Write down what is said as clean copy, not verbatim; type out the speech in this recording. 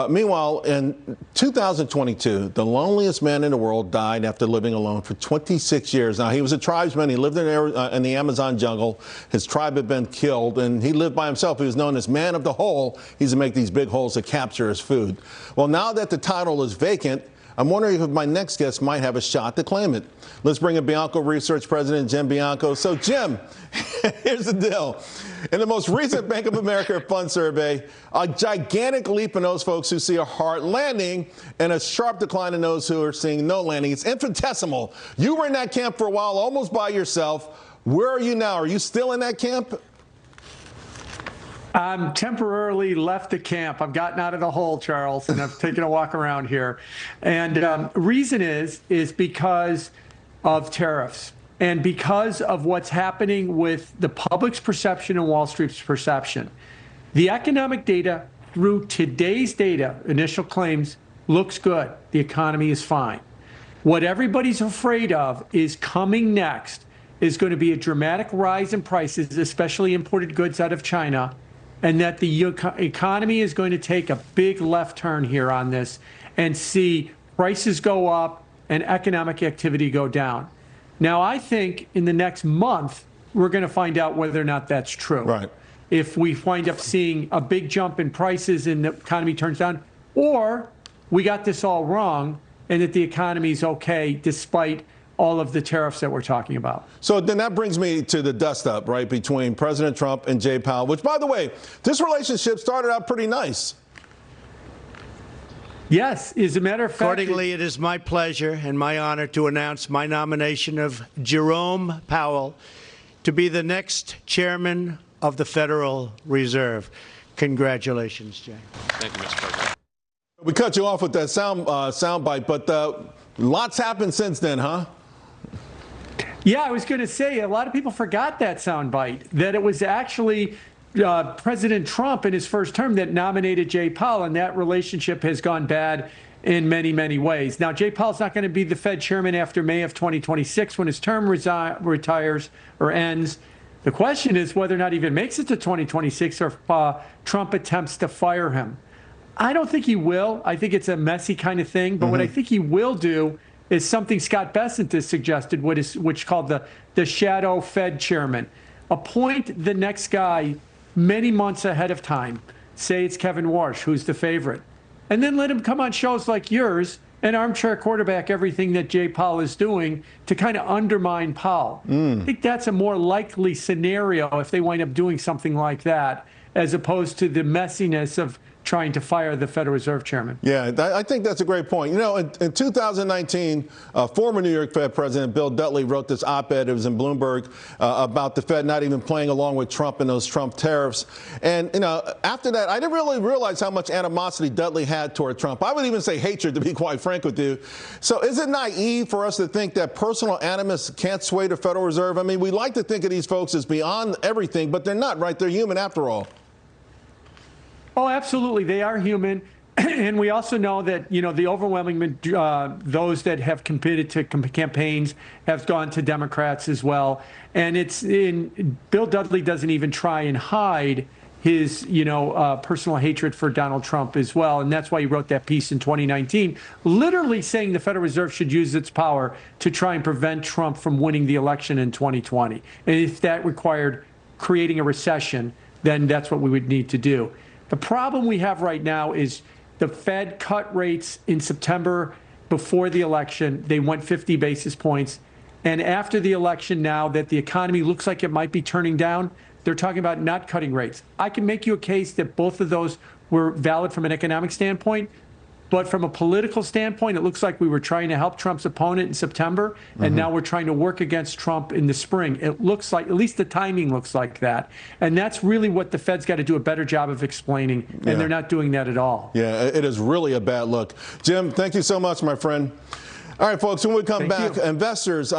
Meanwhile, in 2022, the loneliest man in the world died after living alone for 26 years. Now, he was a tribesman. He lived in the Amazon jungle. His tribe had been killed, and he lived by himself. He was known as Man of the Hole. He used to make these big holes to capture his food. Well, now that the title is vacant, I'm wondering if my next guest might have a shot to claim it. Let's bring in Bianco Research President Jim Bianco. So, Jim, here's the deal. In the most recent Bank of America Fund Survey, a gigantic leap in those folks who see a hard landing and a sharp decline in those who are seeing no landing. It's infinitesimal. You were in that camp for a while, almost by yourself. Where are you now? Are you still in that camp? I'm temporarily left the camp. I've gotten out of the hole, Charles, and I've taken a walk around here. And reason is because of tariffs and because of what's happening with the public's perception and Wall Street's perception. The economic data through today's data, initial claims, looks good. The economy is fine. What everybody's afraid of is coming next is going to be a dramatic rise in prices, especially imported goods out of China, and that the economy is going to take a big left turn here on this and see prices go up and economic activity go down. Now, I think in the next month, we're going to find out whether or not that's true. Right. If we wind up seeing a big jump in prices and the economy turns down, or we got this all wrong and that the economy is okay despite all of the tariffs that we're talking about. So then that brings me to the dust-up, right, between President Trump and Jay Powell, which, by the way, this relationship started out pretty nice. Yes, as a matter of fact. Accordingly, it is my pleasure and my honor to announce my nomination of Jerome Powell to be the next chairman of the Federal Reserve. Congratulations, Jay. Thank you, Mr. President. We cut you off with that sound bite, but lots happened since then, huh? Yeah, I was going to say, a lot of people forgot that soundbite, that it was actually President Trump in his first term that nominated Jay Powell, and that relationship has gone bad in many, many ways. Now, Jay Powell's not going to be the Fed chairman after May of 2026 when his term retires or ends. The question is whether or not he even makes it to 2026 or if Trump attempts to fire him. I don't think he will. I think it's a messy kind of thing. But what I think he will do is something Scott Bessent has suggested, which is called the shadow Fed chairman. Appoint the next guy many months ahead of time. Say it's Kevin Warsh, who's the favorite. And then let him come on shows like yours and armchair quarterback everything that Jay Powell is doing to kind of undermine Powell. I think that's a more likely scenario if they wind up doing something like that, as opposed to the messiness of trying to fire the Federal Reserve chairman. Yeah, I think that's a great point. You know, in 2019, former New York Fed President Bill Dudley wrote this op-ed, it was in Bloomberg, about the Fed not even playing along with Trump and those Trump tariffs. And, you know, after that, I didn't really realize how much animosity Dudley had toward Trump. I would even say hatred, to be quite frank with you. So is it naive for us to think that personal animus can't sway the Federal Reserve? I mean, we like to think of these folks as beyond everything, but they're not, right? They're human after all. Oh, absolutely. They are human. And we also know that, you know, the overwhelming those that have committed to campaigns have gone to Democrats as well. And Bill Dudley doesn't even try and hide his, personal hatred for Donald Trump as well. And that's why he wrote that piece in 2019, literally saying the Federal Reserve should use its power to try and prevent Trump from winning the election in 2020. And if that required creating a recession, then that's what we would need to do. The problem we have right now is the Fed cut rates in September before the election. They went 50 basis points. And after the election, now that the economy looks like it might be turning down, they're talking about not cutting rates. I can make you a case that both of those were valid from an economic standpoint. But from a political standpoint, it looks like we were trying to help Trump's opponent in September, and now we're trying to work against Trump in the spring. It looks like, at least the timing looks like that. And that's really what the Fed's got to do a better job of explaining, and they're not doing that at all. Yeah, it is really a bad look. Jim, thank you so much, my friend. All right, folks, when we come back, investors